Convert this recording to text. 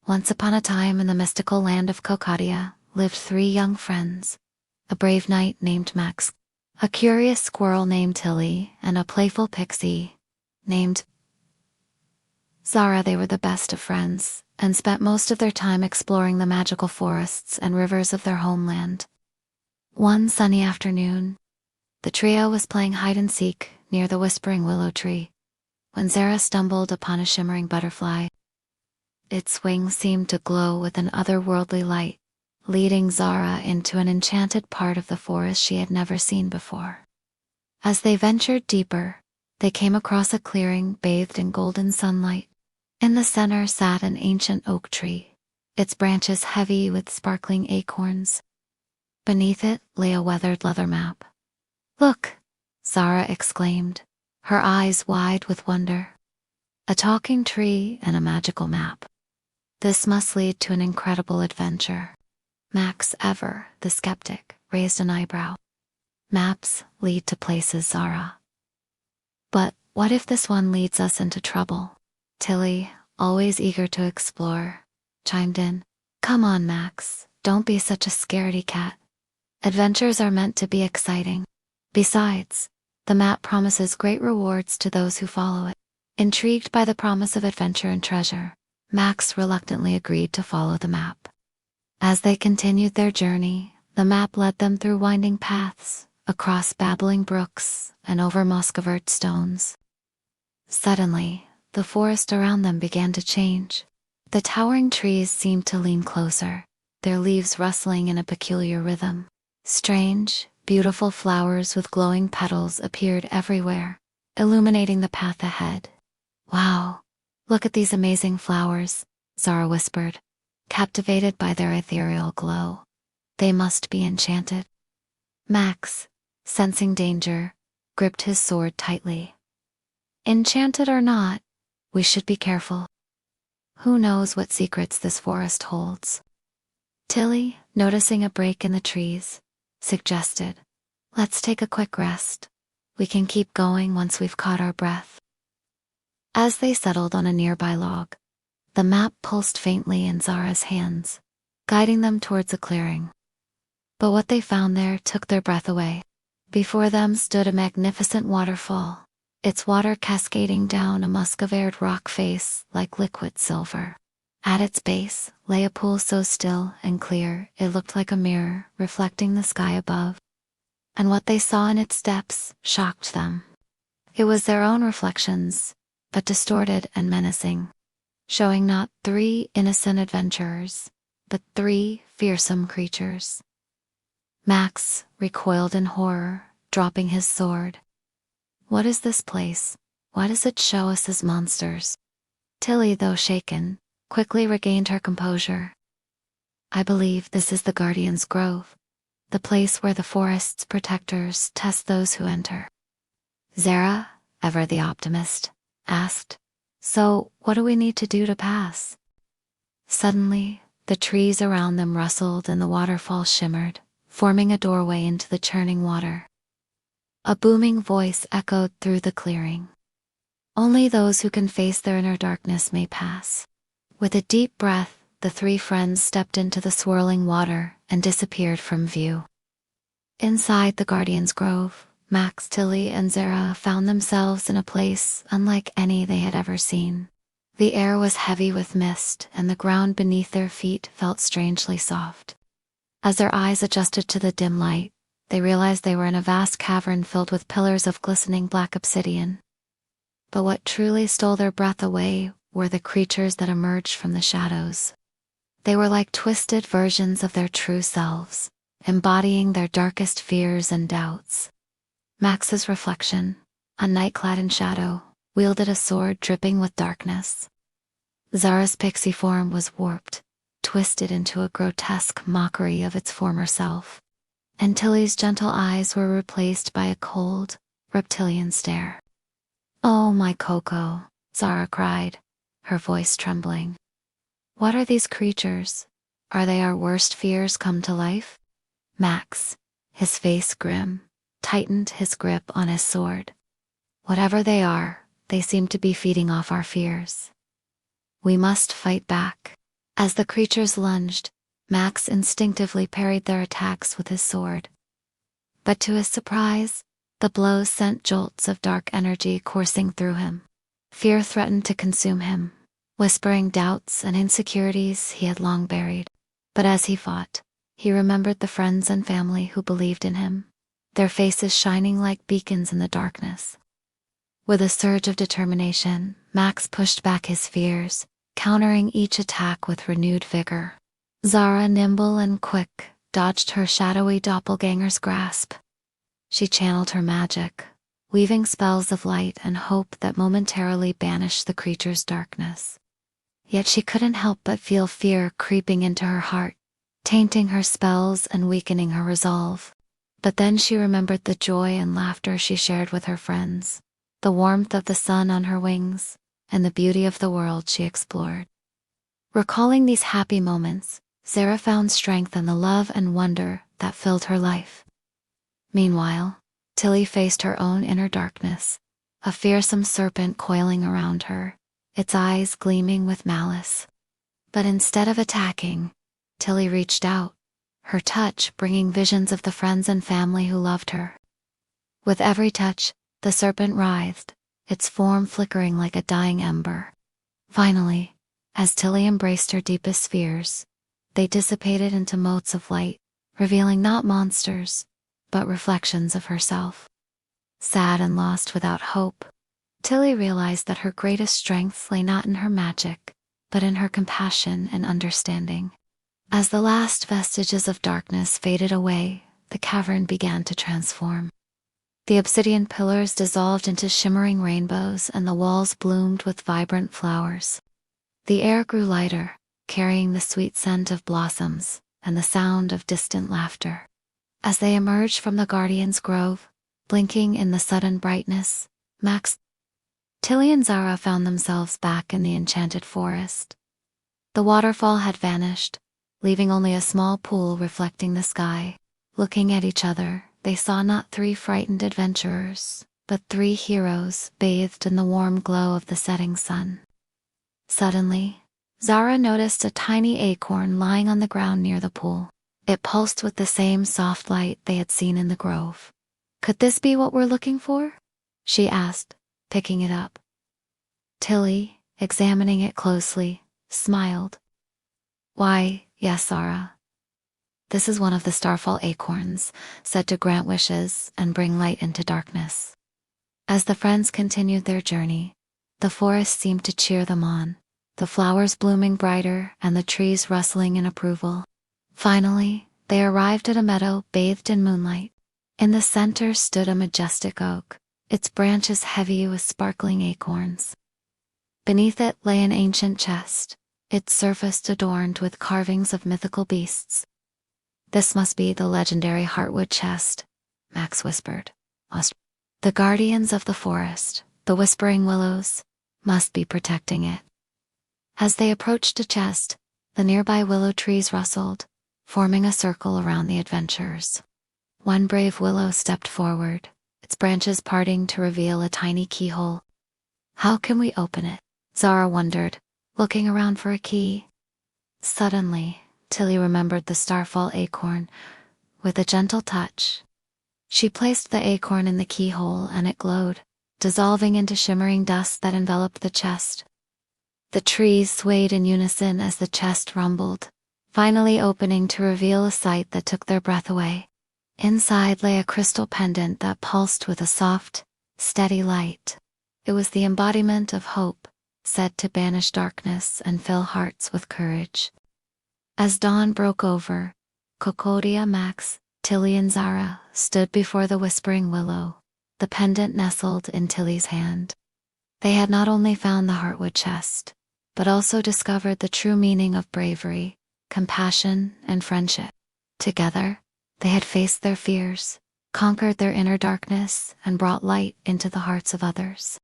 Once upon a time in the mystical land of Kokadia lived 3 young friends, a brave knight named Max, a curious squirrel named Tilly, and a playful pixie named Zara. They were the best of friends and spent most of their time exploring the magical forests and rivers of their homeland. One sunny afternoon, the trio was playing hide-and-seek near the whispering willow tree when Zara stumbled upon a shimmering butterfly. Its wings seemed to glow with an otherworldly light, leading Zara into an enchanted part of the forest she had never seen before. As they ventured deeper, they came across a clearing bathed in golden sunlight. In the center sat an ancient oak tree, its branches heavy with sparkling acorns. Beneath it lay a weathered leather map. "Look!" Zara exclaimed, her eyes wide with wonder. "A talking tree and a magical map. This must lead to an incredible adventure." Max, ever the skeptic, raised an eyebrow. "Maps lead to places, Zara. But what if this one leads us into trouble?" Tilly, always eager to explore, chimed in. "Come on, Max, don't be such a scaredy cat. Adventures are meant to be exciting. Besides, the map promises great rewards to those who follow it." Intrigued by the promise of adventure and treasure, Max reluctantly agreed to follow the map. As they continued their journey, the map led them through winding paths, across babbling brooks, and over moss-covered stones. Suddenly, the forest around them began to change. The towering trees seemed to lean closer, their leaves rustling in a peculiar rhythm. Strange, beautiful flowers with glowing petals appeared everywhere, illuminating the path ahead. "Wow, look at these amazing flowers," Zara whispered, captivated by their ethereal glow. "They must be enchanted." Max, sensing danger, gripped his sword tightly. "Enchanted or not, we should be careful. Who knows what secrets this forest holds?" Tilly, noticing a break in the trees, suggested, "Let's take a quick rest. We can keep going once we've caught our breath." As they settled on a nearby log, the map pulsed faintly in Zara's hands, guiding them towards a clearing. But what they found there took their breath away. Before them stood a magnificent waterfall, its water cascading down a muscovared rock face like liquid silver. At its base lay a pool so still and clear it looked like a mirror reflecting the sky above. And what they saw in its depths shocked them. It was their own reflections, but distorted and menacing, showing not 3 innocent adventurers, but 3 fearsome creatures. Max recoiled in horror, dropping his sword. "What is this place? Why does it show us as monsters?" Tilly, though shaken, quickly regained her composure. "I believe this is the Guardian's Grove, the place where the forest's protectors test those who enter." Zara, ever the optimist, asked, "So, what do we need to do to pass?" Suddenly, the trees around them rustled and the waterfall shimmered, forming a doorway into the churning water. A booming voice echoed through the clearing. "Only those who can face their inner darkness may pass." With a deep breath, the 3 friends stepped into the swirling water and disappeared from view. Inside the Guardian's Grove, Max, Tilly, and Zara found themselves in a place unlike any they had ever seen. The air was heavy with mist, and the ground beneath their feet felt strangely soft. As their eyes adjusted to the dim light, they realized they were in a vast cavern filled with pillars of glistening black obsidian. But what truly stole their breath away were the creatures that emerged from the shadows. They were like twisted versions of their true selves, embodying their darkest fears and doubts. Max's reflection, a knight clad in shadow, wielded a sword dripping with darkness. Zara's pixie form was warped, twisted into a grotesque mockery of its former self. And Tilly's gentle eyes were replaced by a cold, reptilian stare. "Oh, my Coco," Zara cried, her voice trembling. "What are these creatures? Are they our worst fears come to life?" Max, his face grim, tightened his grip on his sword. "Whatever they are, they seem to be feeding off our fears. We must fight back." As the creatures lunged, Max instinctively parried their attacks with his sword. But to his surprise, the blows sent jolts of dark energy coursing through him. Fear threatened to consume him, whispering doubts and insecurities he had long buried. But as he fought, he remembered the friends and family who believed in him, their faces shining like beacons in the darkness. With a surge of determination, Max pushed back his fears, countering each attack with renewed vigor. Zara, nimble and quick, dodged her shadowy doppelganger's grasp. She channeled her magic, weaving spells of light and hope that momentarily banished the creature's darkness. Yet she couldn't help but feel fear creeping into her heart, tainting her spells and weakening her resolve. But then she remembered the joy and laughter she shared with her friends, the warmth of the sun on her wings, and the beauty of the world she explored. Recalling these happy moments, Zara found strength in the love and wonder that filled her life. Meanwhile, Tilly faced her own inner darkness, a fearsome serpent coiling around her, its eyes gleaming with malice. But instead of attacking, Tilly reached out, her touch bringing visions of the friends and family who loved her. With every touch, the serpent writhed, its form flickering like a dying ember. Finally, as Tilly embraced her deepest fears, they dissipated into motes of light, revealing not monsters, but reflections of herself. Sad and lost without hope, Tilly realized that her greatest strength lay not in her magic, but in her compassion and understanding. As the last vestiges of darkness faded away, the cavern began to transform. The obsidian pillars dissolved into shimmering rainbows and the walls bloomed with vibrant flowers. The air grew lighter, carrying the sweet scent of blossoms and the sound of distant laughter. As they emerged from the Guardian's Grove, blinking in the sudden brightness, Max, Tilly and Zara found themselves back in the enchanted forest. The waterfall had vanished, leaving only a small pool reflecting the sky. Looking at each other, they saw not three frightened adventurers, but three heroes bathed in the warm glow of the setting sun. Suddenly, Zara noticed a tiny acorn lying on the ground near the pool. It pulsed with the same soft light they had seen in the grove. "Could this be what we're looking for?" she asked, picking it up. Tilly, examining it closely, smiled. "Why, yes, Zara. This is one of the starfall acorns, said to grant wishes and bring light into darkness." As the friends continued their journey, the forest seemed to cheer them on, the flowers blooming brighter and the trees rustling in approval. Finally, they arrived at a meadow bathed in moonlight. In the center stood a majestic oak, its branches heavy with sparkling acorns. Beneath it lay an ancient chest, its surface adorned with carvings of mythical beasts. "This must be the legendary Heartwood chest," Max whispered. "The guardians of the forest, the whispering willows, must be protecting it." As they approached the chest, the nearby willow trees rustled, forming a circle around the adventurers. One brave willow stepped forward, its branches parting to reveal a tiny keyhole. "How can we open it?" Zara wondered, looking around for a key. Suddenly, Tilly remembered the starfall acorn. With a gentle touch, she placed the acorn in the keyhole and it glowed, dissolving into shimmering dust that enveloped the chest. The trees swayed in unison as the chest rumbled, finally opening to reveal a sight that took their breath away. Inside lay a crystal pendant that pulsed with a soft, steady light. It was the embodiment of hope, said to banish darkness and fill hearts with courage. As dawn broke over, Kokodia, Max, Tilly and Zara stood before the whispering willow, the pendant nestled in Tilly's hand. They had not only found the Heartwood chest, but also discovered the true meaning of bravery, compassion, and friendship. Together, they had faced their fears, conquered their inner darkness, and brought light into the hearts of others.